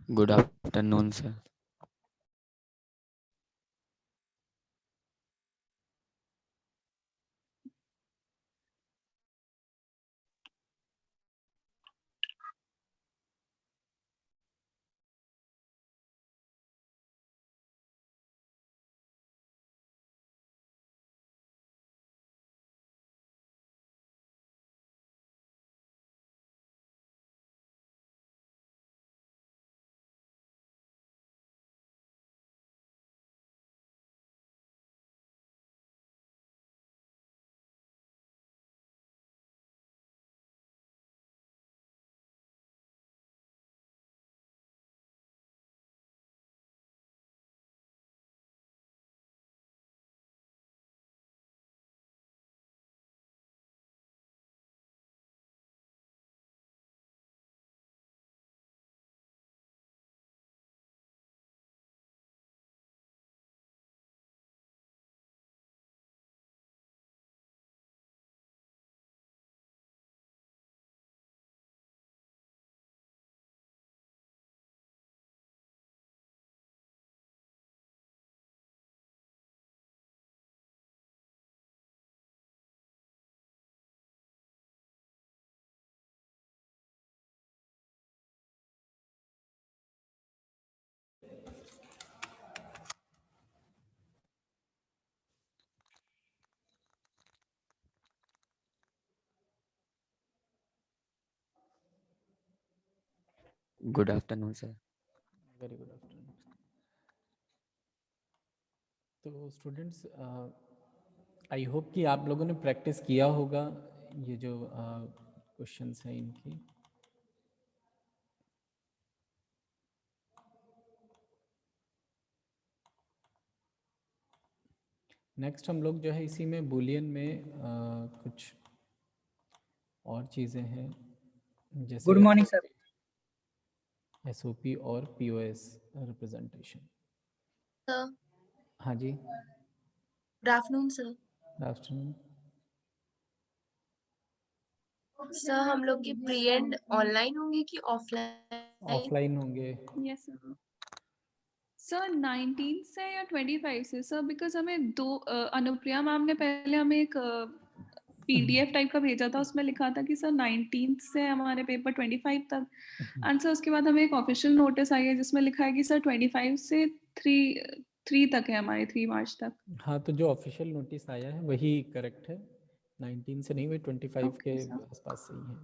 Good afternoon, sir. Good afternoon, sir. Very good afternoon. तो students, I hope कि आप लोगों ने प्रैक्टिस किया होगा ये जो क्वेश्चंस हैं इनकी। नेक्स्ट हम लोग जो है इसी में बूलियन में कुछ और चीज़ें हैं जैसे गुड मॉर्निंग सर। एसओपी और पीओएस रिप्रेजेंटेशन। सर हाँ जी, good afternoon sir. Good afternoon. Sir हम लोग की प्री एंड ऑनलाइन होंगे कि ऑफलाइन? ऑफलाइन होंगे। Yes sir. सर 19 से या 25 से सर, बिकॉज हमें दो अनुप्रिया मैम ने पहले हमें एक पीडीएफ टाइप का भेजा था, उसमें लिखा था कि सर 19 से हमारे पेपर 25 तक, एंड सर उसके बाद हमें एक ऑफिशियल नोटिस आई है जिसमें लिखा है कि सर 25 से 3 तक है हमारे, 3 मार्च तक। हाँ, तो जो ऑफिशियल नोटिस आया है वही करेक्ट है। 19 से नहीं, वही 25 के आसपास सही है।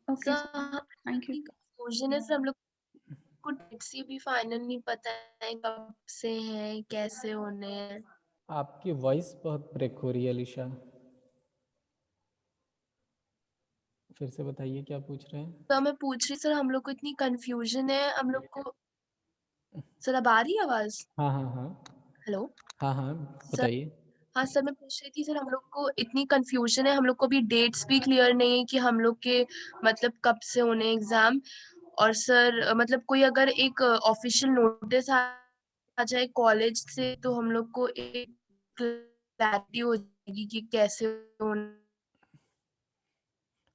Okay sir, thank you. Confusion है सर, हम लोग को टैक्सी भी फाइनल नहीं पता है कब से है, कैसे होने हैं। आपकी वॉइस बहुत ब्रेक हो रही है अलीशा, फिर से बताइए क्या पूछ रहे हैं। तो मैं पूछ रही सर, हम लोग को इतनी कंफ्यूजन है, हम लोग को। सर अब आ रही है आवाज? हाँ हाँ हाँ हेलो हाँ हाँ, सर। बताइए। हाँ सर, मैं पूछ रही थी सर, हम लोग को इतनी कंफ्यूजन है, हम लोग को भी डेट्स भी क्लियर नहीं है कि हम लोग के मतलब कब से होने एग्जाम। और सर मतलब कोई अगर एक ऑफिशियल नोटिस आ जाए कॉलेज से तो हम लोग को एक क्लैरिटी हो जाएगी कि कैसे होने,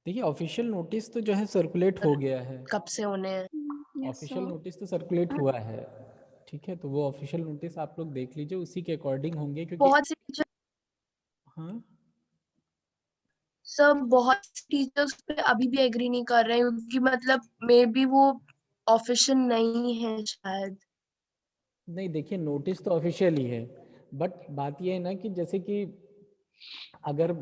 देखिए, ऑफिशियल नोटिस तो जो है सर्कुलेट हो गया है। कब से होने हैं। Yes official sir. नोटिस तो सर्कुलेट हुआ है, ठीक है। तो वो ऑफिशियल नोटिस आप लोग देख लीजिए, उसी के अकॉर्डिंग होंगे, क्योंकि बहुत से टीचर हाँ, सब बहुत टीचर्स पे अभी भी एग्री नहीं कर रहे हैं क्योंकि मतलब मे बी वो ऑफिशियल नहीं है शायद। नहीं देखिए, नोटिस तो ऑफिशियल ही है, बट बात ये है ना कि जैसे कि अगर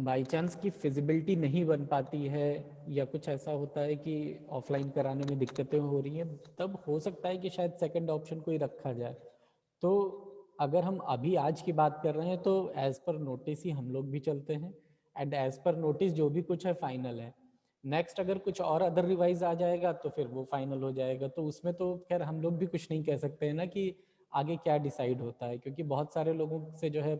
बाई चांस की फिजिबिलिटी नहीं बन पाती है या कुछ ऐसा होता है कि ऑफलाइन कराने में दिक्कतें हो रही हैं, तब हो सकता है कि शायद सेकंड ऑप्शन कोई रखा जाए। तो अगर हम अभी आज की बात कर रहे हैं तो एज पर नोटिस ही हम लोग भी चलते हैं, एंड एज पर नोटिस जो भी कुछ है फाइनल है। नेक्स्ट अगर कुछ और अदर रिवाइज आ जाएगा तो फिर वो फाइनल हो जाएगा, तो उसमें तो खैर हम लोग भी कुछ नहीं कह सकते हैं ना कि आगे क्या डिसाइड होता है, क्योंकि बहुत सारे लोगों से जो है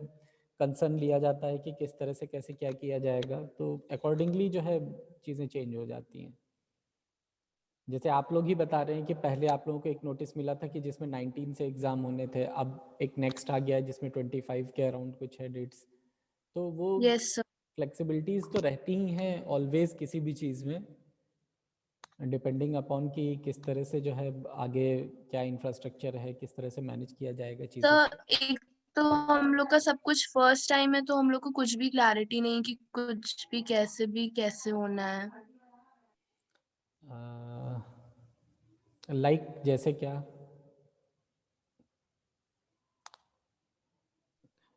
कंसर्न लिया जाता है कि किस तरह से कैसे क्या किया जाएगा, तो अकॉर्डिंगली जो है चीज़ें चेंज हो जाती हैं। जैसे आप लोग ही बता रहे हैं कि पहले आप लोगों को एक नोटिस मिला था कि जिसमें 19 से एग्ज़ाम होने थे, अब एक नेक्स्ट आ गया है जिसमें 25 के अराउंड कुछ है डेट्स। तो वो यस सर। फ्लेक्सिबिलिटीज़ तो रहती ही हैं ऑलवेज किसी भी चीज़ में। डिपेंडिंग अपॉन कि किस तरह से जो है आगे क्या इंफ्रास्ट्रक्चर है, किस तरह से मैनेज किया जाएगा चीज़ों सर को। एक तो हम लोग का सब कुछ फर्स्ट टाइम है, तो हम लोग को कुछ भी क्लैरिटी नहीं कि कुछ भी कैसे होना है। लाइक जैसे क्या?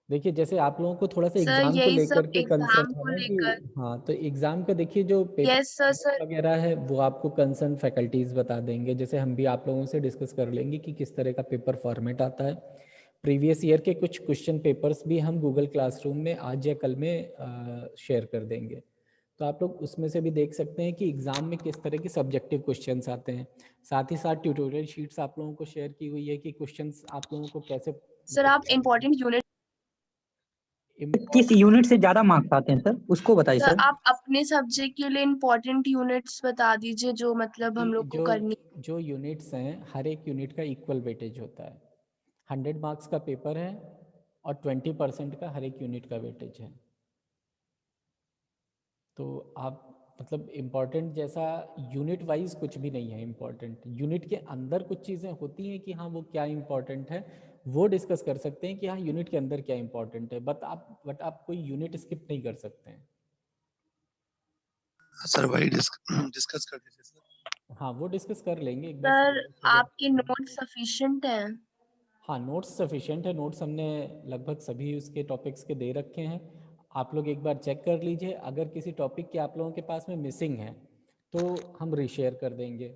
देखिए जैसे आप लोगों को थोड़ा सा सर एग्जाम को यही लेकर सब के कंसर्न एग्जाम था को ना कि लेकर। हाँ, तो एग्जाम का देखिए जो पेपर यस सर। वगैरह है वो आपको कंसर्न फैकल्टीज बता देंगे। जैसे हम भी आप लोगों से डिस्कस कर लेंगे कि किस तरह का पेपर फॉर्मेट आता है। प्रीवियस ईयर के कुछ क्वेश्चन पेपर्स भी हम गूगल क्लासरूम में आज या कल में शेयर कर देंगे, तो आप लोग उसमें से भी देख सकते हैं कि एग्ज़ाम में किस तरह के सब्जेक्टिव क्वेश्चंस आते हैं। साथ ही साथ ट्यूटोरियल शीट्स आप लोगों को शेयर की हुई है कि क्वेश्चंस आप लोगों को कैसे सर आप इम्पोर्टेंट यूनिट किस यूनिट से ज्यादा मार्क्स आते हैं सर, उसको बताइए सर सर। आप अपने सब्जेक्ट के लिए इम्पोर्टेंट यूनिट्स बता दीजिए जो मतलब हम लोग को जो करनी। जो यूनिट्स हैं हर एक यूनिट का इक्वल वेटेज होता है। 100 मार्क्स का पेपर है और 20% का हर एक यूनिट का वेटेज है। तो आप मतलब इम्पॉर्टेंट जैसा यूनिट वाइज कुछ भी नहीं है। इम्पॉर्टेंट यूनिट के अंदर कुछ चीज़ें होती हैं कि हाँ वो क्या इम्पॉर्टेंट है वो डिस्कस कर सकते हैं कि हाँ यूनिट के अंदर क्या इम्पॉर्टेंट है, बट आप कोई यूनिट स्किप नहीं कर सकते हैं। सर वही डिस्कस कर दीजिए सर। हाँ वो डिस्कस कर लेंगे एक बार सर syllabus वगैरह आपके नोट सफिशिएंट हैं? हाँ नोट्स सफिशिएंट है। नोट्स हमने लगभग सभी उसके टॉपिक्स के दे रखे हैं। आप लोग एक बार चेक कर लीजिए, अगर किसी टॉपिक के आप लोगों के पास में मिसिंग है तो हम रीशेयर कर देंगे,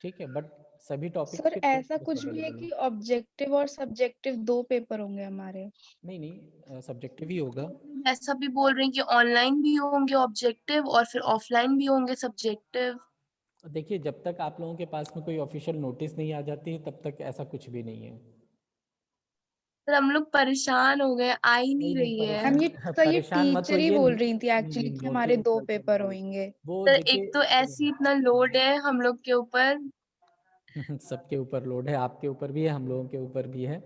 ठीक है। बट सभी टॉपिक्स सर के ऐसा नोट्स कुछ भी है अवेलेबल कि हैं। ऑब्जेक्टिव और सब्जेक्टिव 2 पेपर होंगे हमारे? नहीं नहीं, सब्जेक्टिव ही होगा। ऐसा भी बोल रहे हैं कि ऑनलाइन भी होंगे ऑब्जेक्टिव और फिर ऑफलाइन भी होंगे सब्जेक्टिव। देखिए जब तक आप लोगों के पास में कोई ऑफिशियल नोटिस नहीं आ जाती है तब तक ऐसा कुछ भी नहीं है। सर हम लोग परेशान हो गए, आ ही नहीं नहीं रही है। मैम ये सर ये परेशान मत टीचर ही होइए। बोल रही थी नहीं एक्चुअली नहीं कि हमारे नोटिस 2 पेपर होंगे। वो सर देखिए एक तो ऐसी इतना लोड है हम लोग के ऊपर। सबके ऊपर लोड है, आपके ऊपर भी है, हम लोगों के ऊपर भी है।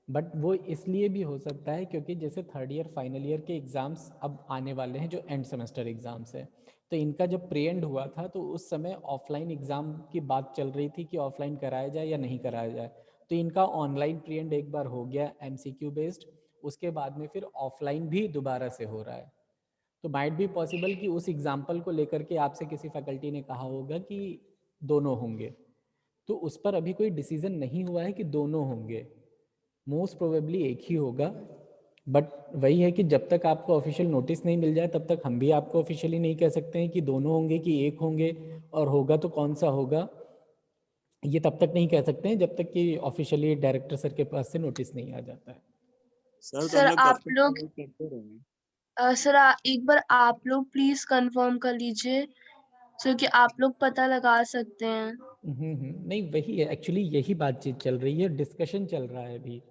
बट वो इसलिए भी हो सकता है क्योंकि जैसे थर्ड ईयर फाइनल ईयर के एग्ज़ाम्स अब आने वाले हैं जो एंड सेमेस्टर एग्ज़ाम्स है, तो इनका जब प्री एंड हुआ था तो उस समय ऑफलाइन एग्ज़ाम की बात चल रही थी कि ऑफलाइन कराया जाए या नहीं कराया जाए। तो इनका ऑनलाइन प्री एंड एक बार हो गया MCQ बेस्ड, उसके बाद में फिर ऑफलाइन भी दोबारा से हो रहा है। तो माइट बी पॉसिबल कि उस एग्जाम्पल को लेकर के आपसे किसी फैकल्टी ने कहा होगा कि दोनों होंगे, तो उस पर अभी कोई डिसीजन नहीं हुआ है कि दोनों होंगे। मोस्ट प्रोबेबली एक ही होगा। बट वही है कि जब तक आपको ऑफिशियल नोटिस नहीं मिल जाए तब तक हम भी आपको ऑफिशियली नहीं कह सकते हैं कि दोनों होंगे कि एक होंगे, और होगा तो कौन सा होगा ये तब तक नहीं कह सकते हैं जब तक कि ऑफिशियली डायरेक्टर सर के पास से नोटिस नहीं आ जाता है। सर तो सर हम लोग आप कब तक लोग वेट करते रहेंगे? सर एक बार आप लोग प्लीज कंफर्म कर लीजिए क्योंकि आप लोग पता लगा सकते हैं। नहीं वही है, एक्चुअली यही बातचीत चल रही है, डिस्कशन चल रहा है अभी।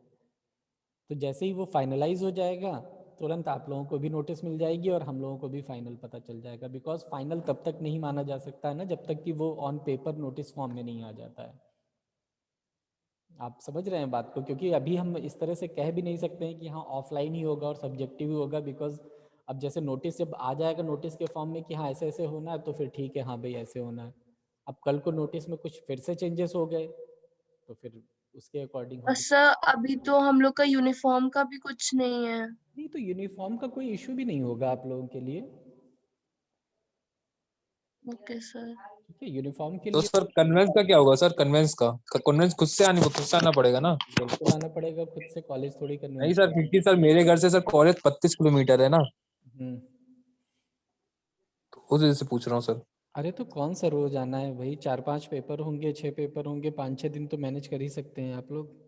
तो जैसे ही वो फाइनलाइज हो जाएगा तुरंत आप लोगों को भी नोटिस मिल जाएगी और हम लोगों को भी फाइनल पता चल जाएगा। बिकॉज फाइनल तब तक नहीं माना जा सकता है ना जब तक कि वो ऑन पेपर नोटिस फॉर्म में नहीं आ जाता है। आप समझ रहे हैं बात को, क्योंकि अभी हम इस तरह से कह भी नहीं सकते हैं कि हाँ ऑफलाइन ही होगा और सब्जेक्टिव ही होगा। बिकॉज अब जैसे नोटिस जब आ जाएगा नोटिस के फॉर्म में कि हाँ ऐसे ऐसे होना है तो फिर ठीक है, हाँ भाई ऐसे होना है। अब कल को नोटिस में कुछ फिर से चेंजेस हो गए तो फिर उसके अकॉर्डिंग और हम सर अभी तो हम लोग का यूनिफॉर्म का भी कुछ नहीं है। नहीं, तो यूनिफॉर्म का कोई इशू भी नहीं होगा आप लोगों के लिए। Okay sir. ठीक है, यूनिफॉर्म के तो लिए सर कन्वेंस का क्या होगा? सर कन्वेंस का कन्वेंस खुद से आना पड़ेगा ना? बिल्कुल आना पड़ेगा खुद से, कॉलेज थोड़ी नहीं कन्वेंस सर, कर क्योंकि सर मेरे घर से सर कॉलेज 35 किलोमीटर है ना, हम्म। तो उस वजह से पूछ रहा हूँ सर। अरे तो कौन सा रोज आना है भाई, 4-5 पेपर होंगे, 6 पेपर होंगे, 5-6 दिन तो मैनेज कर ही सकते हैं आप लोग।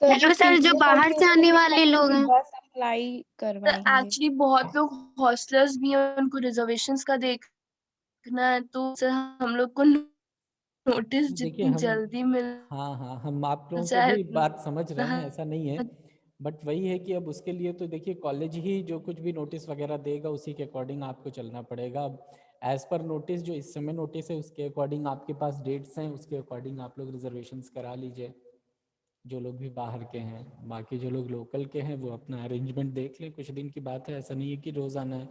हेलो सर, जो बाहर से आने वाले लोग हैं बस अप्लाई सर करवाएंगे। एक्चुअली बहुत लोग हॉस्टलर्स भी हैं, उनको रिजर्वेशंस का देखना है, तो सर हम लोग को नोटिस देखिए जितनी हम जल्दी मिल हाँ हम आप लोगों की जाए भी बात समझ रहे हैं, ऐसा नहीं है। उतना। बट वही है कि अब उसके लिए तो देखिए कॉलेज ही जो कुछ भी नोटिस वगैरह देगा उसी के अकॉर्डिंग आपको चलना पड़ेगा। अब एज पर नोटिस जो इस समय नोटिस है उसके अकॉर्डिंग आपके पास डेट्स हैं, उसके अकॉर्डिंग आप लोग रिजर्वेशंस करा लीजिए जो लोग भी बाहर के हैं। बाकी जो लोग लोकल के हैं वो अपना अरेंजमेंट देख लें, कुछ दिन की बात है, ऐसा नहीं है कि रोज़ आना है।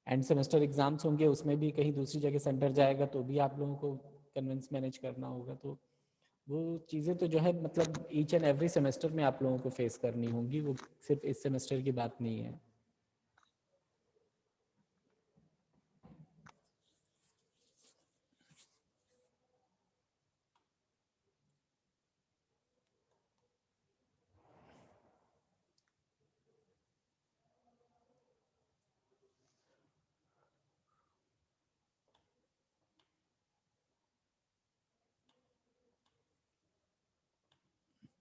एंड सेमेस्टर एग्जाम्स होंगे, उसमें भी कहीं दूसरी जगह सेंटर जाएगा तो भी आप लोगों को कन्विंस मैनेज करना होगा। तो वो चीज़ें तो जो है मतलब ईच एंड एवरी सेमेस्टर में आप लोगों को फेस करनी होंगी, वो सिर्फ इस सेमेस्टर की बात नहीं है।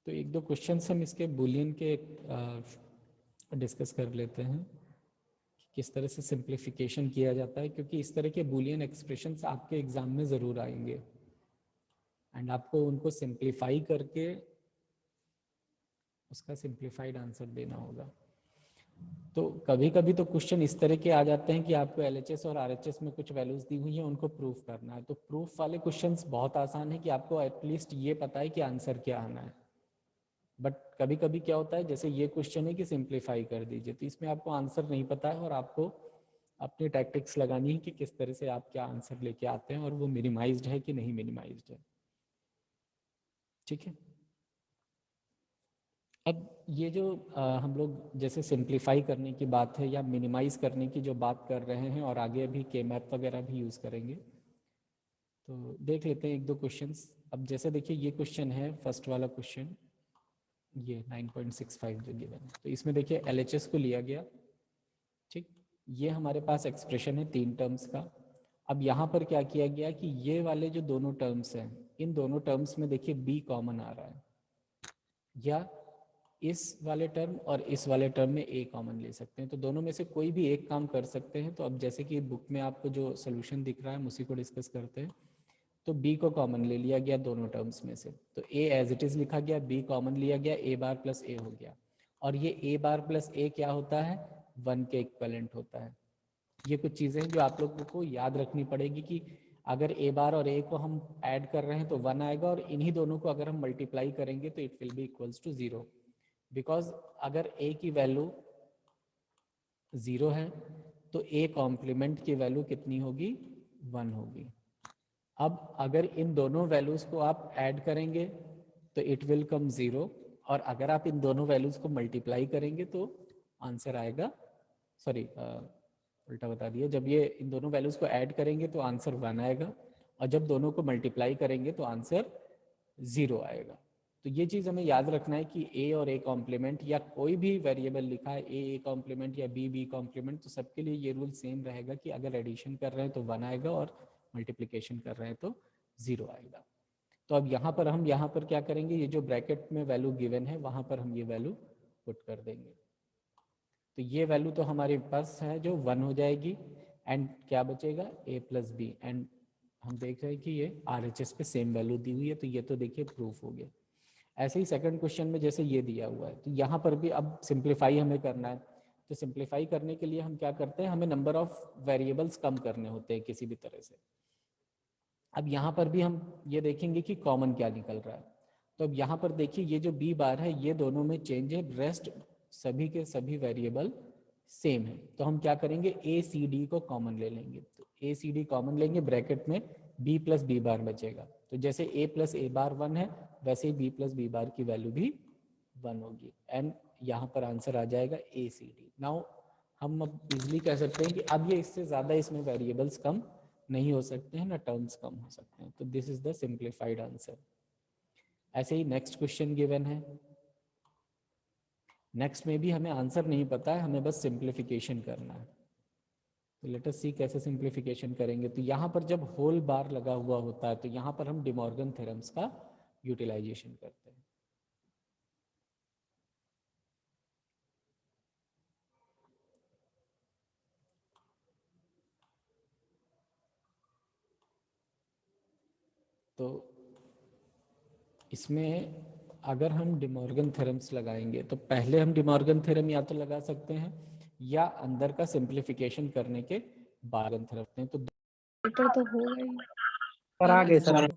तो एक दो क्वेश्चंस हम इसके बुलियन के डिस्कस कर लेते हैं कि किस तरह से सिंप्लीफिकेशन किया जाता है, क्योंकि इस तरह के बुलियन एक्सप्रेशंस आपके एग्जाम में ज़रूर आएंगे एंड आपको उनको सिंप्लीफाई करके उसका सिंप्लीफाइड आंसर देना होगा। तो कभी कभी तो क्वेश्चन इस तरह के आ जाते हैं कि आपको LHS और RHS में कुछ वैल्यूज दी हुई हैं, उनको प्रूफ करना है। तो प्रूफ वाले क्वेश्चंस बहुत आसान है कि आपको एटलीस्ट ये पता है कि आंसर क्या आना है। बट कभी कभी क्या होता है, जैसे ये क्वेश्चन है कि सिंप्लीफाई कर दीजिए, तो इसमें आपको आंसर नहीं पता है और आपको अपनी टैक्टिक्स लगानी है कि किस तरह से आप क्या आंसर लेके आते हैं और वो मिनिमाइज्ड है कि नहीं मिनिमाइज्ड है। ठीक है, अब ये जो हम लोग जैसे सिंप्लीफाई करने की बात है या मिनिमाइज करने की जो बात कर रहे हैं और आगे अभी K-मैप वगैरह भी यूज़ करेंगे, तो देख लेते हैं एक दो क्वेश्चंस। अब जैसे देखिए ये क्वेश्चन है, फर्स्ट वाला क्वेश्चन, ये 9.65 जो गिवन है, तो इसमें देखिए LHS को लिया गया। ठीक, ये हमारे पास एक्सप्रेशन है 3 टर्म्स का। अब यहाँ पर क्या किया गया कि ये वाले जो दोनों टर्म्स हैं, इन दोनों टर्म्स में देखिए B कॉमन आ रहा है, या इस वाले टर्म और इस वाले टर्म में A कॉमन ले सकते हैं। तो दोनों में से कोई भी एक काम कर सकते हैं। तो अब जैसे कि बुक में आपको जो सोल्यूशन दिख रहा है हम उसी को डिस्कस करते हैं। तो B को कॉमन ले लिया गया दोनों टर्म्स में से, तो A एज इट इज़ लिखा गया, B कॉमन लिया गया, A बार प्लस A हो गया। और ये A बार प्लस A क्या होता है, 1 के इक्वलेंट होता है। ये कुछ चीज़ें हैं जो आप लोगों को याद रखनी पड़ेगी कि अगर A बार और A को हम ऐड कर रहे हैं तो 1 आएगा, और इन्हीं दोनों को अगर हम मल्टीप्लाई करेंगे तो it will be equals to 0। Because अगर A की वैल्यू 0 है तो A कॉम्प्लीमेंट की वैल्यू कितनी होगी, 1 होगी। अब अगर इन दोनों वैल्यूज को आप ऐड करेंगे तो इट विल कम 0, और अगर आप इन दोनों वैल्यूज को मल्टीप्लाई करेंगे तो आंसर आएगा, सॉरी उल्टा बता दिया, जब ये इन दोनों वैल्यूज को ऐड करेंगे तो आंसर 1 आएगा, और जब दोनों को मल्टीप्लाई करेंगे तो आंसर 0 आएगा। तो ये चीज़ हमें याद रखना है कि A और A कॉम्प्लीमेंट या कोई भी वेरिएबल लिखा है A कॉम्प्लीमेंट या B कॉम्प्लीमेंट, तो सबके लिए ये रूल सेम रहेगा कि अगर एडिशन कर रहे हैं तो 1 आएगा और मल्टीप्लिकेशन कर रहे हैं तो 0 आएगा। तो अब यहाँ पर क्या करेंगे, ये जो ब्रैकेट में वैल्यू गिवन है वहाँ पर हम ये वैल्यू पुट कर देंगे। तो ये वैल्यू तो हमारे पास है जो 1 हो जाएगी, एंड क्या बचेगा A प्लस B, एंड हम देख रहे हैं कि ये RHS पे सेम वैल्यू दी हुई है, तो ये तो देखिए प्रूफ हो गया। ऐसे ही सेकंड क्वेश्चन में जैसे ये दिया हुआ है, तो यहाँ पर भी अब सिंप्लीफाई हमें करना है। तो सिंप्लीफाई करने के लिए हम क्या करते हैं, हमें नंबर ऑफ वेरिएबल्स कम करने होते हैं किसी भी तरह से। अब यहाँ पर भी हम ये देखेंगे कि कॉमन क्या निकल रहा है। तो अब यहाँ पर देखिए ये जो B बार है ये दोनों में चेंज है, रेस्ट सभी के सभी वेरिएबल सेम है। तो हम क्या करेंगे, ACD को कॉमन ले लेंगे। तो ACD कॉमन लेंगे, ब्रैकेट में B प्लस B बार बचेगा। तो जैसे A प्लस A बार 1 है, वैसे ही B प्लस B बार की वैल्यू भी 1 होगी, एंड यहाँ पर आंसर आ जाएगा ACD। नाउ हम अब इजिली कह सकते हैं कि अब ये इससे ज़्यादा इसमें वेरिएबल्स कम नहीं हो सकते हैं, ना टर्म्स कम हो सकते हैं। तो this is the simplified answer. ऐसे ही नेक्स्ट क्वेश्चन गिवन है, नेक्स्ट में भी हमें आंसर नहीं पता है, हमें बस सिंप्लीफिकेशन करना है। तो लेट अस सी कैसे सिंप्लीफिकेशन करेंगे। तो यहाँ पर जब होल बार लगा हुआ होता है तो यहाँ पर हम डिमॉर्गन थ्योरम्स का यूटिलाइजेशन करते हैं। तो इसमें अगर हम डिमॉर्गन थ्योरम्स लगाएंगे तो पहले हम डिमॉर्गन थ्योरम या तो लगा सकते हैं या अंदर का सिंप्लीफिकेशन करने के बाद थ्योरम हैं। तो होगा ही। सर आ गए सर।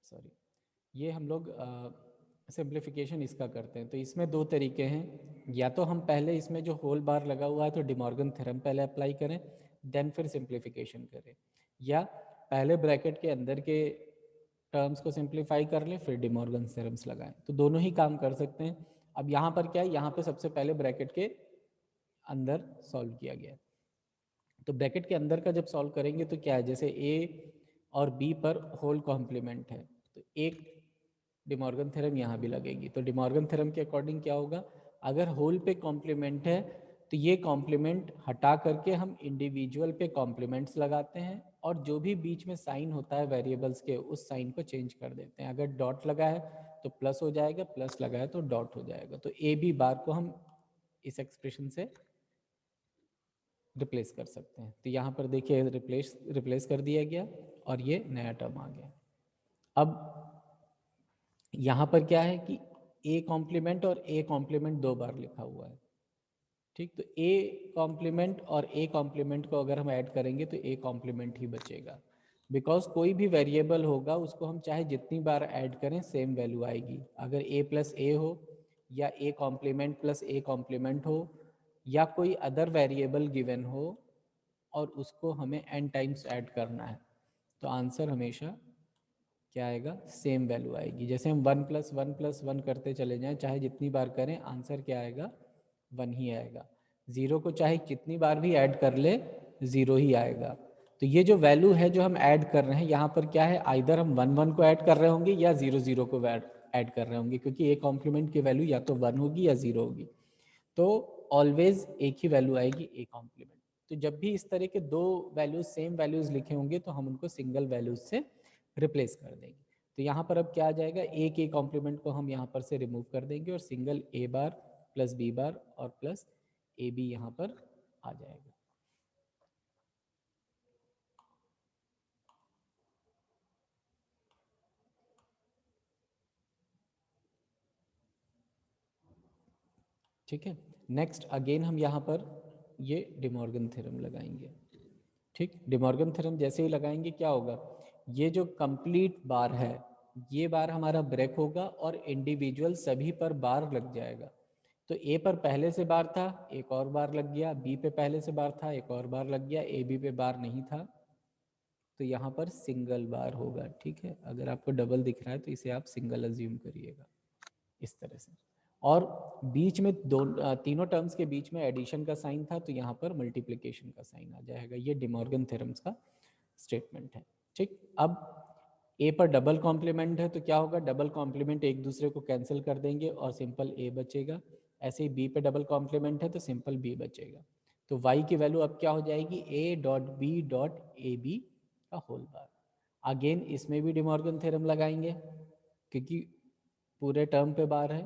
सॉरी, ये हम लोग सिंप्लीफिकेशन इसका करते हैं। तो इसमें दो तरीके हैं, या तो हम पहले इसमें जो होल बार लगा हुआ है तो डिमॉर्गन थ्योरम पहले अप्लाई करें, देन फिर सिंप्लीफिकेशन करें, या पहले ब्रैकेट के अंदर के टर्म्स को सिंप्लीफाई कर लें फिर डिमॉर्गन थ्योरम्स लगाएं। तो दोनों ही काम कर सकते हैं। अब यहाँ पर क्या है, यहाँ पे सबसे पहले ब्रैकेट के अंदर सॉल्व किया गया। तो ब्रैकेट के अंदर का जब सॉल्व करेंगे तो क्या है, जैसे ए और बी पर होल कॉम्प्लीमेंट है तो एक डिमॉर्गन थ्योरम यहाँ भी लगेगी। तो डिमॉर्गन थ्योरम के अकॉर्डिंग क्या होगा, अगर होल पे कॉम्प्लीमेंट है तो ये कॉम्प्लीमेंट हटा करके हम इंडिविजुअल पे कॉम्प्लीमेंट्स लगाते हैं, और जो भी बीच में साइन होता है वेरिएबल्स के उस साइन को चेंज कर देते हैं। अगर डॉट लगा है तो प्लस हो जाएगा, प्लस लगा है तो डॉट हो जाएगा। तो ए बी बार को हम इस एक्सप्रेशन से रिप्लेस कर सकते हैं। तो यहाँ पर देखिए रिप्लेस कर दिया गया और ये नया टर्म आ गया। अब यहाँ पर क्या है कि ए कॉम्प्लीमेंट और ए कॉम्प्लीमेंट दो बार लिखा हुआ है, ठीक। तो ए कॉम्प्लीमेंट और ए कॉम्प्लीमेंट को अगर हम ऐड करेंगे तो ए कॉम्प्लीमेंट ही बचेगा, बिकॉज कोई भी वेरिएबल होगा उसको हम चाहे जितनी बार ऐड करें सेम वैल्यू आएगी। अगर ए प्लस ए हो या A complement plus A complement हो या कोई अदर वेरिएबल गिवन हो और उसको हमें n टाइम्स ऐड करना है तो आंसर हमेशा क्या आएगा, सेम वैल्यू आएगी। जैसे हम 1 + 1 + 1 करते चले जाएं, चाहे जितनी बार करें आंसर क्या आएगा, 1 ही आएगा। 0 को चाहे कितनी बार भी ऐड कर ले 0 ही आएगा। तो ये जो वैल्यू है जो हम ऐड कर रहे हैं यहाँ पर क्या है, आइदर हम 1 1 को ऐड कर रहे होंगे या 0 0 को ऐड कर रहे होंगे, क्योंकि ए कॉम्प्लीमेंट की वैल्यू या तो 1 होगी या 0 होगी। तो ऑलवेज एक ही वैल्यू आएगी ए कॉम्प्लीमेंट। तो जब भी इस तरह के दो वैल्यूज सेम वैल्यूज लिखे होंगे तो हम उनको सिंगल वैल्यूज से रिप्लेस कर देंगे। तो यहाँ पर अब क्या आ जाएगा, ए के कॉम्प्लीमेंट को हम यहाँ पर से रिमूव कर देंगे और सिंगल ए बार प्लस बी बार और प्लस ए बी यहाँ पर आ जाएगा। ठीक है, नेक्स्ट अगेन हम यहाँ पर ये डिमॉर्गन थ्योरम लगाएंगे। ठीक, डिमॉर्गन थ्योरम जैसे ही लगाएंगे क्या होगा, ये जो कंप्लीट बार है ये बार हमारा ब्रेक होगा और इंडिविजुअल सभी पर बार लग जाएगा। तो ए पर पहले से बार था, एक और बार लग गया, बी पे पहले से बार था, एक और बार लग गया, ए बी पे बार नहीं था, तो यहाँ पर सिंगल बार होगा। ठीक है, अगर आपको डबल दिख रहा है तो इसे आप सिंगल अज्यूम करिएगा इस तरह से। और बीच में तीनों टर्म्स के बीच में एडिशन का साइन था तो यहाँ पर मल्टीप्लिकेशन का साइन आ जाएगा। ये डिमॉर्गन थ्योरम्स का स्टेटमेंट है। ठीक, अब ए पर डबल कॉम्प्लीमेंट है तो क्या होगा, डबल कॉम्प्लीमेंट एक दूसरे को कैंसिल कर देंगे और सिंपल ए बचेगा। ऐसे ही बी पे डबल कॉम्प्लीमेंट है तो सिंपल बी बचेगा। तो y की वैल्यू अब क्या हो जाएगी, a.b.ab का होल बार। अगेन इसमें भी डिमॉर्गन थ्योरम लगाएंगे क्योंकि पूरे टर्म पे बार है,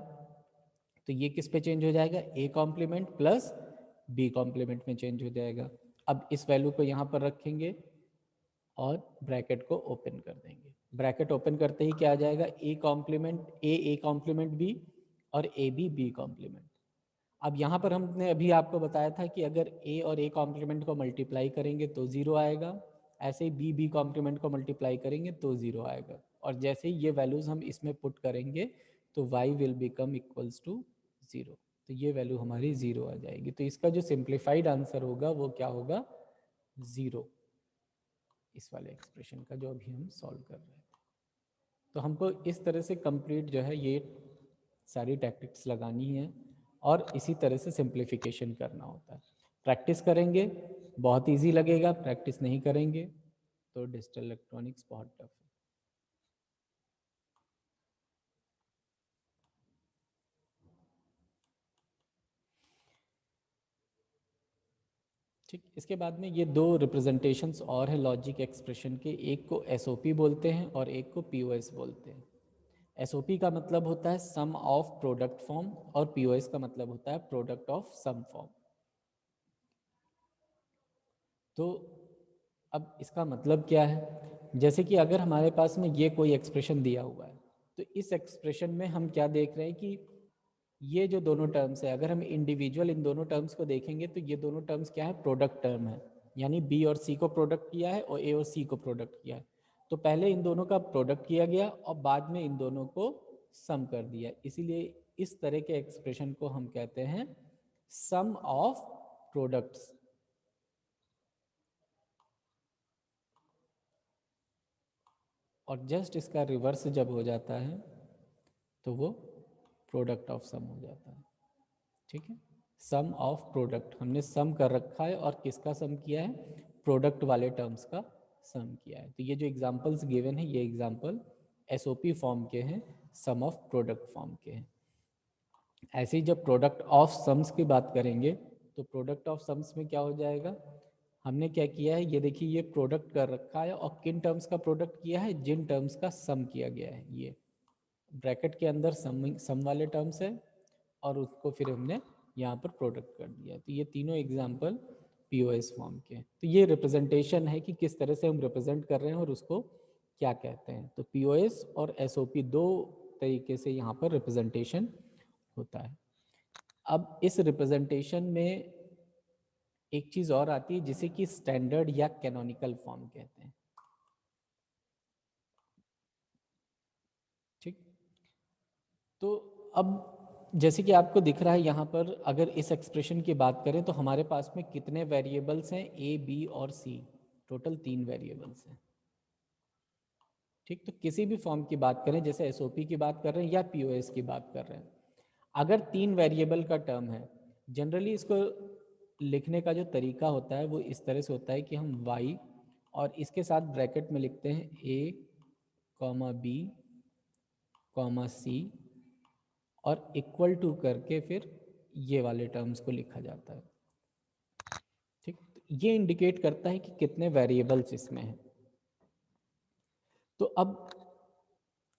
तो ये किस पे चेंज हो जाएगा, A complement plus B complement में चेंज हो जाएगा। अब इस वैल्यू को यहाँ पर रखेंगे और ब्रैकेट को ओपन कर देंगे। ब्रैकेट ओपन करते ही क्या आ जाएगा, ए कॉम्प्लीमेंट बी और ए बी कॉम्प्लीमेंट। अब यहाँ पर हमने अभी आपको बताया था कि अगर ए और ए कॉम्प्लीमेंट को मल्टीप्लाई करेंगे तो 0 आएगा, ऐसे ही बी कॉम्प्लीमेंट को मल्टीप्लाई करेंगे तो 0 आएगा। और जैसे ही ये वैल्यूज हम इसमें पुट करेंगे तो y will become equals to 0, तो ये वैल्यू हमारी 0 आ जाएगी। तो इसका जो सिंप्लीफाइड आंसर होगा वो क्या होगा, 0, इस वाले एक्सप्रेशन का जो अभी हम सॉल्व कर रहे हैं। तो हमको इस तरह से कंप्लीट जो है ये सारी टैक्टिक्स लगानी है और इसी तरह से सिंप्लीफिकेशन करना होता है। प्रैक्टिस करेंगे बहुत इजी लगेगा, प्रैक्टिस नहीं करेंगे तो डिजिटल इलेक्ट्रॉनिक्स बहुत टफ है। ठीक, इसके बाद में ये दो रिप्रेजेंटेशंस और है लॉजिक एक्सप्रेशन के, एक को एसओपी बोलते हैं और एक को पीओएस बोलते हैं। एसओपी का मतलब होता है सम ऑफ प्रोडक्ट फॉर्म और पीओएस का मतलब होता है प्रोडक्ट ऑफ सम फॉर्म। तो अब इसका मतलब क्या है, जैसे कि अगर हमारे पास में ये कोई एक्सप्रेशन दिया हुआ है तो इस एक्सप्रेशन में हम क्या देख रहे हैं कि ये जो दोनों टर्म्स है, अगर हम इंडिविजुअल इन दोनों टर्म्स को देखेंगे तो ये दोनों टर्म्स क्या है, प्रोडक्ट टर्म है, यानी बी और सी को प्रोडक्ट किया है और ए और सी को प्रोडक्ट किया है। तो पहले इन दोनों का प्रोडक्ट किया गया और बाद में इन दोनों को सम कर दिया, इसीलिए इस तरह के एक्सप्रेशन को हम कहते हैं सम ऑफ प्रोडक्ट्स। और जस्ट इसका रिवर्स जब हो जाता है तो वो प्रोडक्ट ऑफ सम हो जाता है। ठीक है, सम ऑफ प्रोडक्ट, हमने सम कर रखा है और किसका सम किया है, प्रोडक्ट वाले टर्म्स का सम किया है। तो ये जो एग्जांपल्स गिवन है ये एग्जांपल एसओपी फॉर्म के हैं, सम ऑफ प्रोडक्ट फॉर्म के हैं। ऐसे ही जब प्रोडक्ट ऑफ सम्स की बात करेंगे तो प्रोडक्ट ऑफ सम्स में क्या हो जाएगा, हमने क्या किया है, ये देखिए ये प्रोडक्ट कर रखा है और किन टर्म्स का प्रोडक्ट किया है, जिन टर्म्स का सम किया गया है। ये ब्रैकेट के अंदर सम वाले टर्म्स है और उसको फिर हमने यहाँ पर प्रोडक्ट कर दिया। तो ये तीनों एग्जाम्पल पीओएस फॉर्म के हैं। तो ये रिप्रेजेंटेशन है कि किस तरह से हम रिप्रेजेंट कर रहे हैं और उसको क्या कहते हैं। तो पीओएस और एसओपी दो तरीके से यहाँ पर रिप्रेजेंटेशन होता है। अब इस रिप्रेजेंटेशन में एक चीज और आती है जिसे कि स्टैंडर्ड या कैनोनिकल फॉर्म कहते हैं। ठीक, तो अब जैसे कि आपको दिख रहा है यहाँ पर, अगर इस एक्सप्रेशन की बात करें तो हमारे पास में कितने वेरिएबल्स हैं, ए, बी और सी, टोटल 3 वेरिएबल्स हैं। ठीक, तो किसी भी फॉर्म की बात करें, जैसे एसओपी की बात कर रहे हैं या पीओएस की बात कर रहे हैं, अगर 3 वेरिएबल का टर्म है, जनरली इसको लिखने का जो तरीका होता है वो इस तरह से होता है कि हम y और इसके साथ ब्रैकेट में लिखते हैं a, b, c और इक्वल टू करके फिर ये वाले टर्म्स को लिखा जाता है। ठीक, ये इंडिकेट करता है कि कितने वेरिएबल्स इसमें हैं। तो अब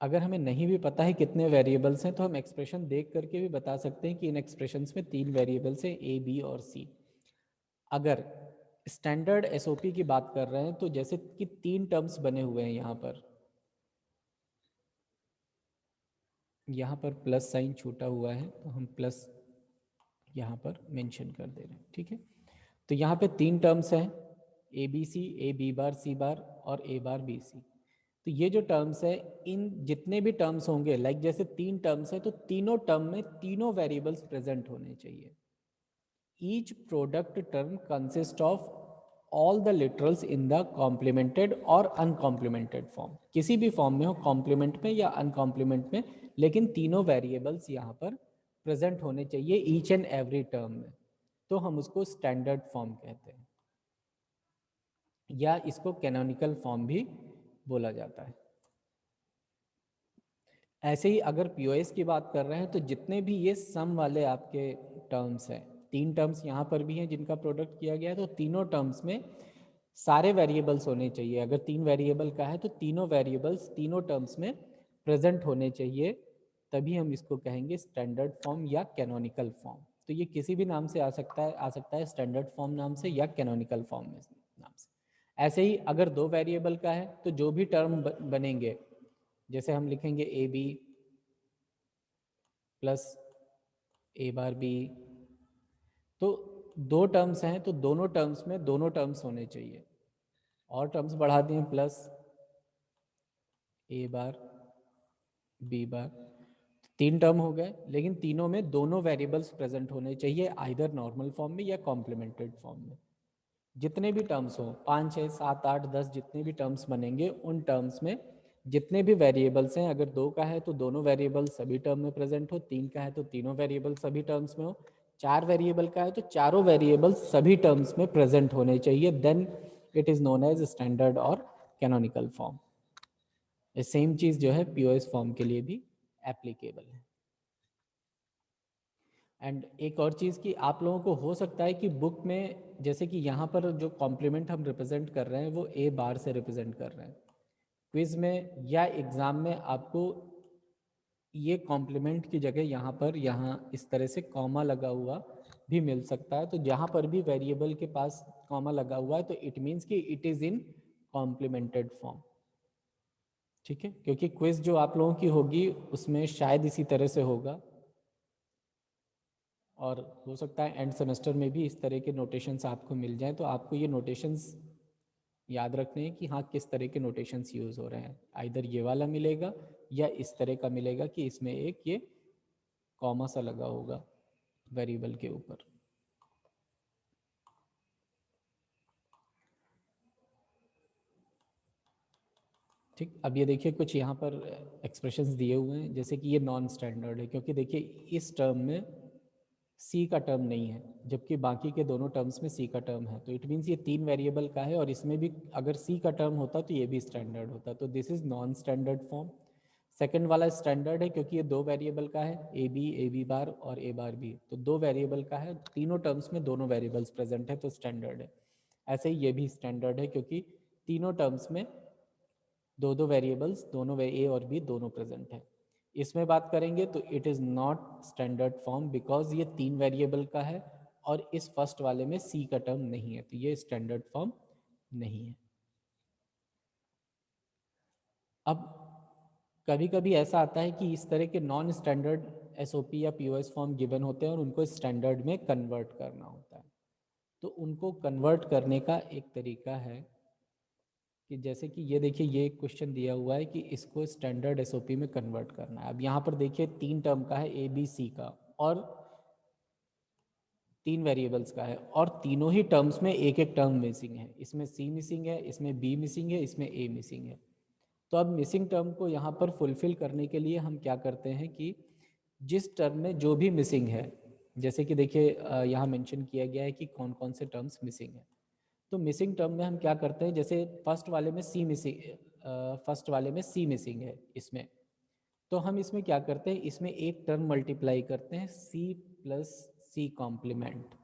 अगर हमें नहीं भी पता है कितने वेरिएबल्स हैं तो हम एक्सप्रेशन देख करके भी बता सकते हैं कि इन एक्सप्रेशंस में 3 वेरिएबल्स हैं, ए, बी और सी। अगर स्टैंडर्ड एसओपी की बात कर रहे हैं तो जैसे कि 3 टर्म्स बने हुए हैं, यहाँ पर प्लस साइन छूटा हुआ है तो हम प्लस यहाँ पर मेंशन कर दे रहे हैं। ठीक है, तो यहाँ पे 3 टर्म्स हैं, A B C, A B bar सी बार और ए बार बी सी। तो ये जो टर्म्स है, इन जितने भी टर्म्स होंगे, लाइक जैसे 3 टर्म्स है तो तीनों टर्म में तीनों वेरिएबल्स प्रेजेंट होने चाहिए। Each product term consist of all the literals in the complimented और अनकॉम्प्लीमेंटेड फॉर्म, किसी भी फॉर्म में हो, कॉम्प्लीमेंट में या अनकॉम्प्लीमेंट में, लेकिन तीनों वेरिएबल्स यहाँ पर प्रेजेंट होने चाहिए ईच एंड एवरी टर्म में। तो हम उसको स्टैंडर्ड फॉर्म कहते हैं या इसको कैनोनिकल फॉर्म भी बोला जाता है। ऐसे ही अगर पीओएस की बात कर रहे हैं तो जितने भी ये सम वाले आपके टर्म्स हैं, 3 टर्म्स यहाँ पर भी हैं जिनका प्रोडक्ट किया गया है, तो तीनों टर्म्स में सारे वेरिएबल्स होने चाहिए। अगर 3 वेरिएबल का है तो तीनों वेरिएबल्स तीनों टर्म्स में प्रेजेंट होने चाहिए, तभी हम इसको कहेंगे स्टैंडर्ड फॉर्म या कैनोनिकल फॉर्म। तो ये किसी भी नाम से आ सकता है स्टैंडर्ड फॉर्म नाम से या कैनोनिकल फॉर्म नाम से। ऐसे ही अगर 2 वेरिएबल का है तो जो भी टर्म बनेंगे, जैसे हम लिखेंगे A B plus A bar B, तो 2 टर्म्स हैं तो दोनों टर्म्स में दोनों टर्म्स होने चाहिए, और टर्म्स बढ़ा दिए plus A bar B bar, 3 term हो गए, लेकिन तीनों में दोनों वेरिएबल्स प्रेजेंट होने चाहिए, आइदर नॉर्मल फॉर्म में या कॉम्प्लीमेंटेड फॉर्म में। जितने भी टर्म्स हो, 5, 6, 7, 8, 10 जितने भी टर्म्स बनेंगे, उन टर्म्स में जितने भी वेरिएबल्स हैं, अगर 2 का है तो दोनों वेरिएबल सभी टर्म में प्रेजेंट हो, 3 का है तो तीनों वेरिएबल सभी टर्म्स में हो, 4 वेरिएबल का है तो चारों वेरिएबल सभी टर्म्स में प्रेजेंट होने चाहिए, then it is known as standard और कैनोनिकल फॉर्म। सेम चीज जो है पीओएस फॉर्म के लिए भी एप्लीकेबल है। एंड एक और चीज़ कि आप लोगों को हो सकता है कि बुक में, जैसे कि यहाँ पर जो कॉम्प्लीमेंट हम रिप्रेजेंट कर रहे हैं वो ए बार से रिप्रेजेंट कर रहे हैं, क्विज में या एग्ज़ाम में आपको ये कॉम्प्लीमेंट की जगह यहाँ इस तरह से कॉमा लगा हुआ भी मिल सकता है। तो जहाँ पर भी वेरिएबल के पास कॉमा लगा हुआ है तो इट मीन्स कि it is in complimented form. ठीक है, क्योंकि क्विज जो आप लोगों की होगी उसमें शायद इसी तरह से होगा, और हो सकता है एंड सेमेस्टर में भी इस तरह के नोटेशंस आपको मिल जाएं, तो आपको ये नोटेशंस याद रखने हैं कि हाँ किस तरह के नोटेशंस यूज हो रहे हैं, आइदर ये वाला मिलेगा या इस तरह का मिलेगा कि इसमें एक ये कॉमा सा लगा होगा वेरिएबल के ऊपर। ठीक, अब ये देखिए कुछ यहाँ पर एक्सप्रेशंस दिए हुए हैं, जैसे कि ये नॉन स्टैंडर्ड है क्योंकि देखिए इस टर्म में सी का टर्म नहीं है जबकि बाकी के दोनों टर्म्स में सी का टर्म है, तो इट मीन्स ये 3 वेरिएबल का है और इसमें भी अगर सी का टर्म होता तो ये भी स्टैंडर्ड होता, तो this is non standard form. Second वाला स्टैंडर्ड है क्योंकि ये 2 वेरिएबल का है, ए बी बार और ए बार बी, तो 2 वेरिएबल का है, तीनों टर्म्स में दोनों वेरिएबल्स प्रेजेंट है तो स्टैंडर्ड है। ऐसे ही ये भी स्टैंडर्ड है क्योंकि तीनों टर्म्स में दो वेरिएबल्स दोनों ए और बी दोनों प्रेजेंट है। इसमें बात करेंगे तो it is not standard form because ये 3 वेरिएबल का है और इस फर्स्ट वाले में सी का टर्म नहीं है, तो ये स्टैंडर्ड फॉर्म नहीं है। अब कभी कभी ऐसा आता है कि इस तरह के नॉन स्टैंडर्ड एसओपी या पीओएस फॉर्म गिवन होते हैं और उनको स्टैंडर्ड में कन्वर्ट करना होता है, तो उनको कन्वर्ट करने का एक तरीका है कि जैसे कि ये देखिए ये क्वेश्चन दिया हुआ है कि इसको स्टैंडर्ड एसओपी में कन्वर्ट करना है। अब यहाँ पर देखिए 3 टर्म का है, ए बी सी का, और 3 वेरिएबल्स का है और तीनों ही टर्म्स में एक एक टर्म मिसिंग है, इसमें सी मिसिंग है, इसमें बी मिसिंग है, इसमें ए मिसिंग है। तो अब मिसिंग टर्म को यहाँ पर फुलफिल करने के लिए हम क्या करते हैं कि जिस टर्म में जो भी मिसिंग है, जैसे कि देखिए यहाँ मेंशन किया गया है कि कौन कौन से टर्म्स मिसिंग है, तो मिसिंग टर्म में हम क्या करते हैं, जैसे फर्स्ट वाले में सी मिसिंग है इसमें, तो हम इसमें क्या करते हैं, इसमें एक टर्म मल्टीप्लाई करते हैं सी प्लस सी कॉम्प्लीमेंट।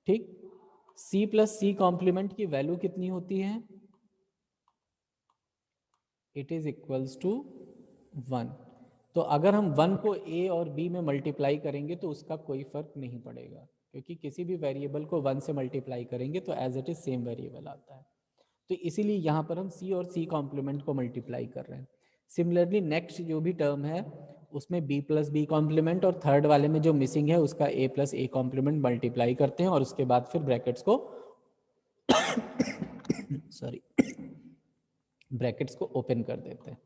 ठीक, सी प्लस सी कॉम्प्लीमेंट की वैल्यू कितनी होती है, इट इज इक्वल्स टू 1। तो अगर हम 1 को ए और बी में मल्टीप्लाई करेंगे तो उसका कोई फर्क नहीं पड़ेगा क्योंकि किसी भी वेरिएबल को 1 से मल्टीप्लाई करेंगे तो as it is same variable आता है, तो इसीलिए यहाँ पर हम सी और सी कॉम्प्लीमेंट को मल्टीप्लाई कर रहे हैं। सिमिलरली नेक्स्ट जो भी टर्म है उसमें बी प्लस बी कॉम्प्लीमेंट और थर्ड वाले में जो मिसिंग है उसका ए प्लस ए कॉम्प्लीमेंट मल्टीप्लाई करते हैं और उसके बाद फिर ब्रैकेट्स को सॉरी ब्रैकेट्स को ओपन कर देते हैं।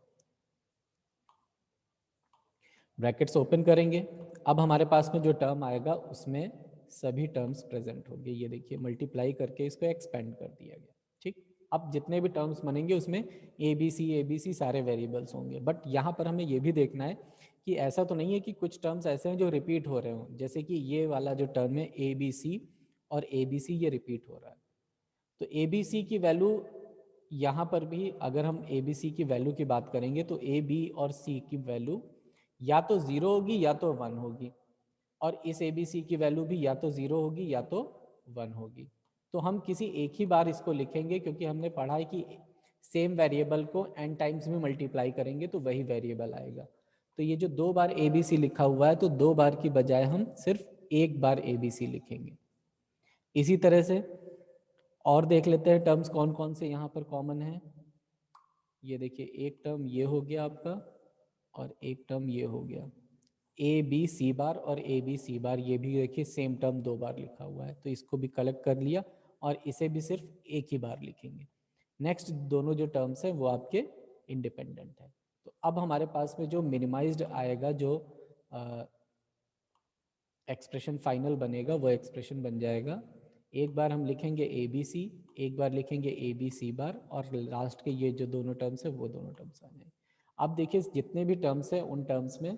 ब्रैकेट्स ओपन करेंगे, अब हमारे पास में जो टर्म आएगा उसमें सभी टर्म्स प्रेजेंट होंगे। ये देखिए मल्टीप्लाई करके इसको एक्सपेंड कर दिया गया। ठीक, अब जितने भी टर्म्स बनेंगे उसमें ए बी सी सारे वेरिएबल्स होंगे, बट यहाँ पर हमें ये भी देखना है कि ऐसा तो नहीं है कि कुछ टर्म्स ऐसे हैं जो रिपीट हो रहे हों, जैसे कि ये वाला जो टर्म है ए बी सी और ए बी सी ये रिपीट हो रहा है, तो ए बी सी की वैल्यू यहाँ पर भी अगर हम ए बी सी की वैल्यू की बात करेंगे तो ए बी और सी की वैल्यू या तो 0 होगी या तो 1 होगी, और इस ए बी सी की वैल्यू भी या तो 0 होगी या तो 1 होगी। तो हम किसी एक ही बार इसको लिखेंगे क्योंकि हमने पढ़ा है कि सेम वेरिएबल को n टाइम्स में मल्टीप्लाई करेंगे तो वही वेरिएबल आएगा। तो ये जो 2 बार ए बी सी लिखा हुआ है तो 2 बार की बजाय हम सिर्फ 1 बार ए बी सी लिखेंगे। इसी तरह से और देख लेते हैं टर्म्स कौन कौन से यहाँ पर कॉमन है। ये देखिए एक टर्म ये हो गया आपका और एक टर्म ये हो गया, ए बी सी बार और ए बी सी बार, ये भी देखिए सेम टर्म 2 बार लिखा हुआ है, तो इसको भी कलेक्ट कर लिया और इसे भी सिर्फ एक ही बार लिखेंगे। नेक्स्ट दोनों जो टर्म्स हैं वो आपके इंडिपेंडेंट है। तो अब हमारे पास में जो मिनिमाइज्ड आएगा, जो एक्सप्रेशन फाइनल बनेगा वो एक्सप्रेशन बन जाएगा, एक बार हम लिखेंगे ए बी सी, एक बार लिखेंगे ए बी सी बार, और लास्ट के ये जो दोनों टर्म्स है वो दोनों टर्म्स आ जाएंगे। अब देखिए जितने भी टर्म्स हैं उन टर्म्स में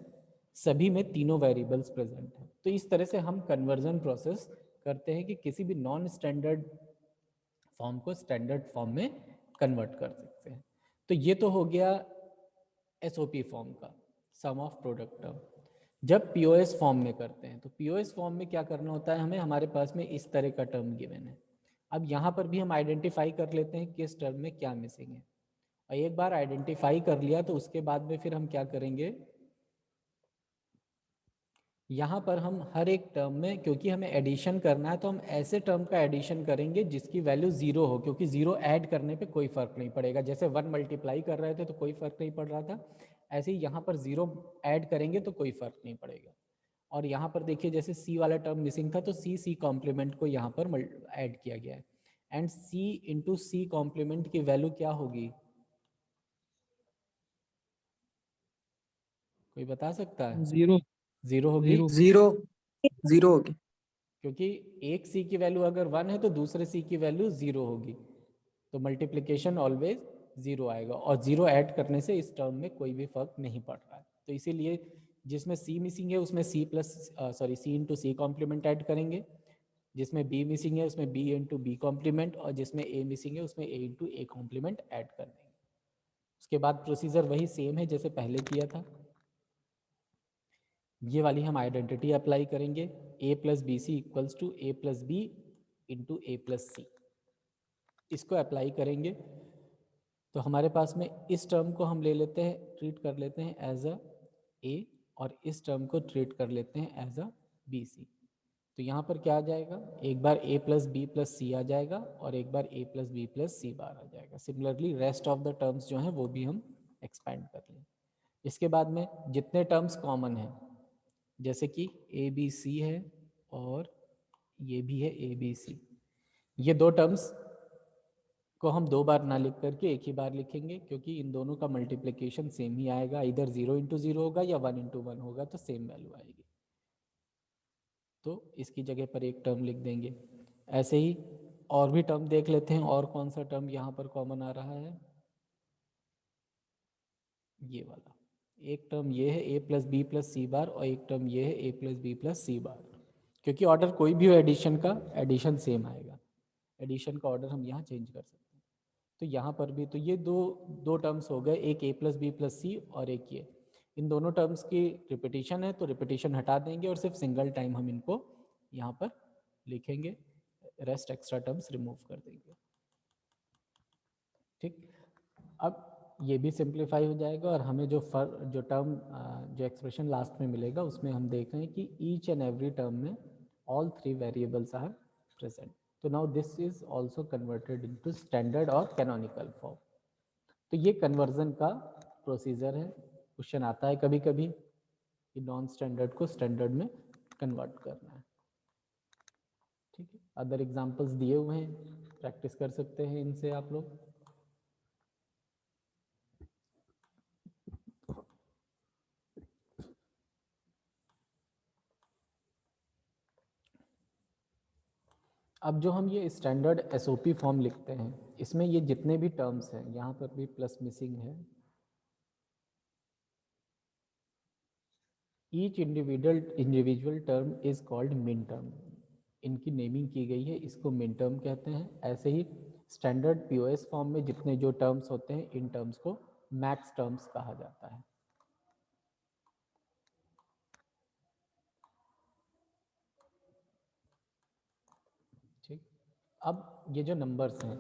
सभी में तीनों वेरिएबल्स प्रेजेंट हैं। तो इस तरह से हम कन्वर्जन प्रोसेस करते हैं कि किसी भी नॉन स्टैंडर्ड फॉर्म को स्टैंडर्ड फॉर्म में कन्वर्ट कर सकते हैं। तो ये तो हो गया एसओपी फॉर्म का, सम ऑफ प्रोडक्ट टर्म। जब पीओएस फॉर्म में करते हैं तो पीओएस फॉर्म में क्या करना होता है हमें, हमारे पास में इस तरह का टर्म गिवन है। अब यहाँ पर भी हम आइडेंटिफाई कर लेते हैं किस टर्म में क्या मिसिंग है, और एक बार आइडेंटिफाई कर लिया तो उसके बाद में फिर हम क्या करेंगे, यहाँ पर हम हर एक टर्म में, क्योंकि हमें एडिशन करना है तो हम ऐसे टर्म का एडिशन करेंगे जिसकी वैल्यू 0 हो, क्योंकि 0 ऐड करने पे कोई फर्क नहीं पड़ेगा। जैसे 1 मल्टीप्लाई कर रहे थे तो कोई फर्क नहीं पड़ रहा था, ऐसे ही यहाँ पर 0 ऐड करेंगे तो कोई फर्क नहीं पड़ेगा। और यहाँ पर देखिए जैसे सी वाला टर्म मिसिंग था तो सी कॉम्प्लीमेंट को यहाँ पर ऐड किया गया है। And c into C complement की वैल्यू क्या होगी? कोई बता सकता है? 0 होगी, जीरो होगी। क्योंकि एक c की वैल्यू अगर 1 है तो दूसरे c की वैल्यू 0 होगी, तो मल्टीप्लिकेशन ऑलवेज 0 आएगा, और 0 ऐड करने से इस टर्म में कोई भी फर्क नहीं पड़ रहा है। तो इसीलिए जिसमें c मिसिंग है उसमें c into C complement add करेंगे, जिसमें b मिसिंग है उसमें b इंटू बी कॉम्प्लीमेंट, और जिसमें a मिसिंग है उसमें a into A complement add कर देंगे। उसके बाद प्रोसीजर वही सेम है जैसे पहले किया था। ये वाली हम आइडेंटिटी अप्लाई करेंगे, a plus B C equals to A plus B into A plus C. इसको अप्लाई करेंगे तो हमारे पास में इस टर्म को हम ले लेते हैं, ट्रीट कर लेते हैं एज अ ए, और इस टर्म को ट्रीट कर लेते हैं एज अ बी सी। तो यहाँ पर क्या आ जाएगा, एक बार a प्लस बी प्लस सी आ जाएगा और एक बार a प्लस बी प्लस सी बार आ जाएगा। Similarly rest of the terms जो हैं वो भी हम एक्सपेंड कर लें। इसके बाद में जितने टर्म्स कॉमन हैं, जैसे कि ए बी सी है और ये भी है ए बी सी, ये दो टर्म्स को हम दो बार ना लिख करके एक ही बार लिखेंगे, क्योंकि इन दोनों का मल्टीप्लिकेशन सेम ही आएगा, इधर 0 इंटू 0 होगा या 1 इंटू 1 होगा, तो सेम वैल्यू आएगी। तो इसकी जगह पर एक टर्म लिख देंगे। ऐसे ही और भी टर्म देख लेते हैं, और कौन सा टर्म यहाँ पर कॉमन आ रहा है, ये वाला। एक टर्म ये है a प्लस बी प्लस सी बार, और एक टर्म ये है a प्लस बी प्लस सी बार। क्योंकि ऑर्डर कोई भी हो एडिशन का, एडिशन सेम आएगा, एडिशन का ऑर्डर हम यहाँ चेंज कर सकते हैं। तो यहाँ पर भी तो ये दो टर्म्स हो गए, एक a प्लस बी प्लस सी और एक ये। इन दोनों टर्म्स की रिपीटिशन है तो रिपीटिशन हटा देंगे और सिर्फ सिंगल टाइम हम इनको यहाँ पर लिखेंगे, रेस्ट एक्स्ट्रा टर्म्स रिमूव कर देंगे। ठीक, अब ये भी सिंप्लीफाई हो जाएगा और हमें जो टर्म जो एक्सप्रेशन लास्ट में मिलेगा उसमें हम देख रहे हैं कि ईच एंड एवरी टर्म में all three variables are present. तो now this is also converted into standard और कैनोनिकल फॉर्म। तो ये कन्वर्जन का प्रोसीजर है। क्वेश्चन आता है कभी कभी कि नॉन स्टैंडर्ड को स्टैंडर्ड में कन्वर्ट करना है। ठीक है, अदर एग्जांपल्स दिए हुए हैं, प्रैक्टिस कर सकते हैं इनसे आप लोग। अब जो हम ये स्टैंडर्ड एसओपी फॉर्म लिखते हैं, इसमें ये जितने भी टर्म्स हैं, यहाँ पर भी प्लस मिसिंग है, each individual term is called min term. इनकी नेमिंग की गई है, इसको मिन टर्म कहते हैं। ऐसे ही स्टैंडर्ड पीओएस फॉर्म में जितने जो टर्म्स होते हैं, इन टर्म्स को मैक्स टर्म्स कहा जाता है। ठीक, अब ये जो नंबर्स हैं,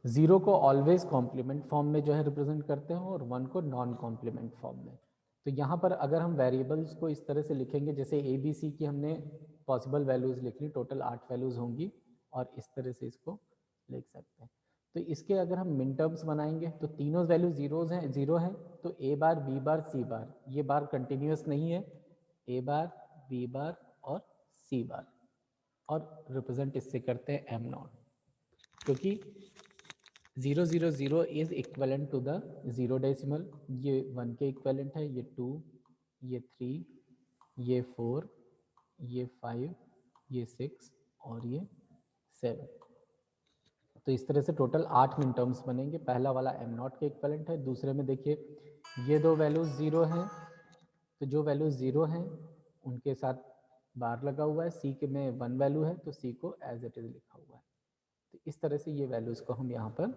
0 को ऑलवेज कॉम्प्लीमेंट फॉर्म में जो है रिप्रेजेंट करते हैं और 1 को नॉन कॉम्प्लीमेंट फॉर्म में। तो यहाँ पर अगर हम वेरिएबल्स को इस तरह से लिखेंगे, जैसे ए बी सी की हमने पॉसिबल वैल्यूज़ लिख ली, टोटल 8 वैल्यूज़ होंगी, और इस तरह से इसको लिख सकते हैं। तो इसके अगर हम मिन टर्म्स बनाएंगे तो तीनों वैल्यू जीरो है, तो ए बार बी बार सी बार, ये बार कंटिन्यूस नहीं है, ए बार बी बार और सी बार, और रिप्रेजेंट इससे करते हैं एम नॉट, क्योंकि 0 0 0 is equivalent to the 0 decimal. ये 1 के इक्वलेंट है, ये 2, ये 3, ये 4, ये 5, ये 6 और ये 7। तो इस तरह से टोटल 8 मिन टर्म्स बनेंगे। पहला वाला एम नॉट के इक्वलेंट है, दूसरे में देखिए ये दो वैल्यूज 0 हैं, तो जो वैल्यूज 0 हैं उनके साथ बार लगा हुआ है, सी के में 1 वैल्यू है तो सी को एज इट इज लिखा हुआ है। तो इस तरह से ये वैल्यूज़ को हम यहाँ पर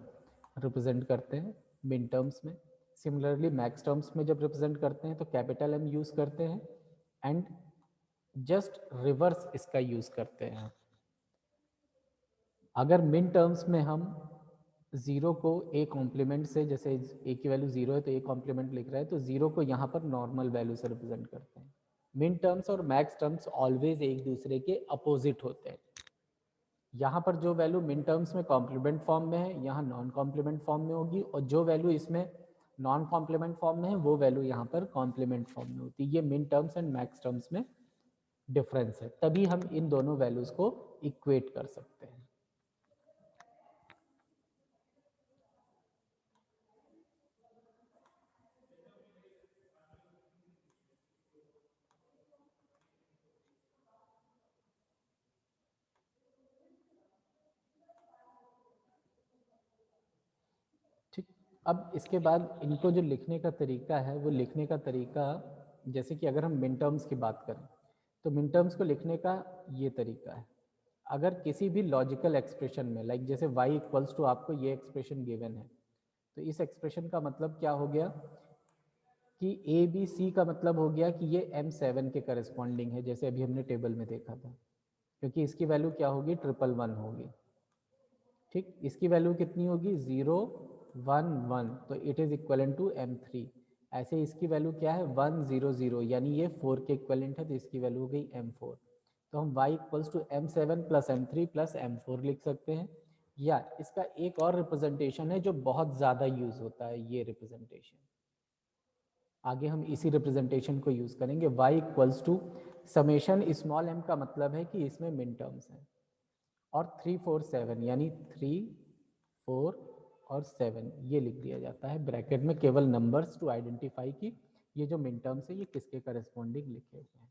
रिप्रेजेंट करते हैं मिन टर्म्स में। सिमिलरली मैक्स टर्म्स में जब रिप्रेजेंट करते हैं तो कैपिटल एम यूज़ करते हैं एंड जस्ट रिवर्स इसका यूज़ करते हैं। अगर मिन टर्म्स में हम 0 को ए कॉम्प्लीमेंट से, जैसे ए की वैल्यू 0 है तो ए कॉम्प्लीमेंट लिख रहा है, तो 0 को यहाँ पर नॉर्मल वैल्यू से रिप्रेजेंट करते हैं। मिन टर्म्स और मैक्स टर्म्स ऑलवेज एक दूसरे के अपोजिट होते हैं। यहाँ पर जो वैल्यू मिन टर्म्स में कॉम्प्लीमेंट फॉर्म में है, यहाँ नॉन कॉम्प्लीमेंट फॉर्म में होगी, और जो वैल्यू इसमें नॉन कॉम्प्लीमेंट फॉर्म में है वो वैल्यू यहाँ पर कॉम्प्लीमेंट फॉर्म में होती है। ये मिन टर्म्स एंड मैक्स टर्म्स में डिफरेंस है, तभी हम इन दोनों वैल्यूज को इक्वेट कर सकते हैं। अब इसके बाद इनको जो लिखने का तरीका है वो लिखने का तरीका, जैसे कि अगर हम मिन टर्म्स की बात करें तो मिन टर्म्स को लिखने का ये तरीका है। अगर किसी भी लॉजिकल एक्सप्रेशन में लाइक जैसे y इक्वल्स टू आपको ये एक्सप्रेशन गिवन है, तो इस एक्सप्रेशन का मतलब क्या हो गया कि ए बी सी का मतलब हो गया कि ये m7 के करस्पॉन्डिंग है, जैसे अभी हमने टेबल में देखा था, क्योंकि इसकी वैल्यू क्या होगी 111 होगी। ठीक, इसकी वैल्यू कितनी होगी 0 1 1, तो it is equivalent to m3। ऐसे इसकी वैल्यू क्या है 1 0 0, यानी ये 4 के इक्वलेंट है, तो इसकी वैल्यू हो गई m4। तो हम y equals to m7 plus m3 plus m4 लिख सकते हैं। या इसका एक और रिप्रेजेंटेशन है जो बहुत ज़्यादा यूज होता है, ये रिप्रेजेंटेशन। आगे हम इसी रिप्रेजेंटेशन को यूज करेंगे। y equals to summation small m का मतलब है कि इसमें मिन टर्म्स हैं, और 3 4 7 यानी 3 4 और 7 ये लिख दिया जाता है ब्रैकेट में, केवल नंबर्स टू आइडेंटिफाई कि ये जो मिन टर्म्स है ये किसके करस्पॉन्डिंग लिखे हुए हैं।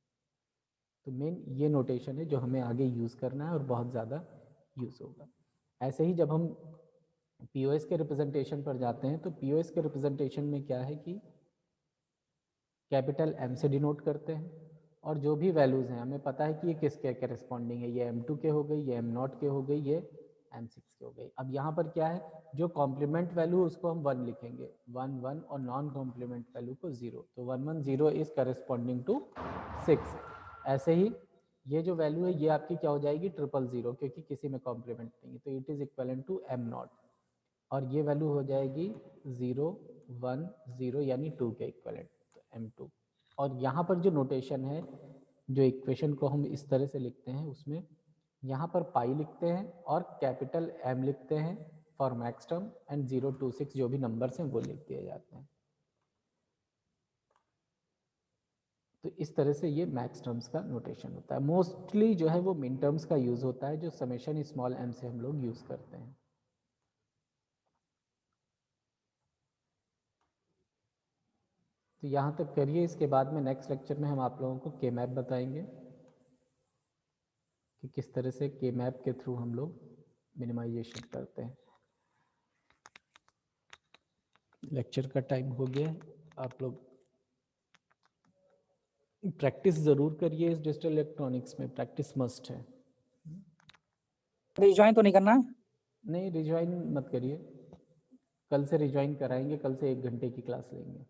तो मेन ये नोटेशन है जो हमें आगे यूज़ करना है और बहुत ज़्यादा यूज़ होगा। ऐसे ही जब हम पीओएस के रिप्रेजेंटेशन पर जाते हैं तो पीओएस के रिप्रेजेंटेशन में क्या है कि कैपिटल M से डिनोट करते हैं, और जो भी वैल्यूज़ हैं हमें पता है कि ये किसके करस्पॉन्डिंग है, ये M2 के हो गई, ये M0 के हो गई, ये M6 के हो गई। अब यहाँ पर क्या है, जो कॉम्प्लीमेंट वैल्यू उसको हम 1 लिखेंगे, 1 1, और नॉन कॉम्प्लीमेंट वैल्यू को 0, तो 1 1 0 इज करस्पॉन्डिंग टू 6। ऐसे ही ये जो वैल्यू है ये आपकी क्या हो जाएगी 0 0 क्योंकि किसी में कॉम्प्लीमेंट नहीं है, तो it is equivalent to M0, और ये वैल्यू हो जाएगी 0 1 0 यानी 2 के इक्वलेंट, तो M2। और यहाँ पर जो नोटेशन है, जो इक्वेशन को हम इस तरह से लिखते हैं, उसमें यहाँ पर पाई लिखते हैं और कैपिटल M लिखते हैं फॉर मैक्स टर्म, एंड 0 2 6 जो भी नंबर्स हैं वो लिख दिए जाते हैं। तो इस तरह से ये मैक्स टर्म्स का नोटेशन होता है। मोस्टली जो है वो मिन टर्म्स का यूज़ होता है, जो समेशन स्मॉल m से हम लोग यूज़ करते हैं। तो यहाँ तक करिए, इसके बाद में नेक्स्ट लेक्चर में हम आप लोगों को के मैप बताएंगे कि किस तरह से के मैप के थ्रू हम लोग मिनिमाइजेशन करते हैं। लेक्चर का टाइम हो गया, आप लोग प्रैक्टिस ज़रूर करिए, इस डिजिटल इलेक्ट्रॉनिक्स में प्रैक्टिस मस्ट है। रिज्वाइन तो नहीं करना है? नहीं, रिज्वाइन मत करिए, कल से रिज्वाइन कराएंगे, कल से 1 घंटे की क्लास लेंगे।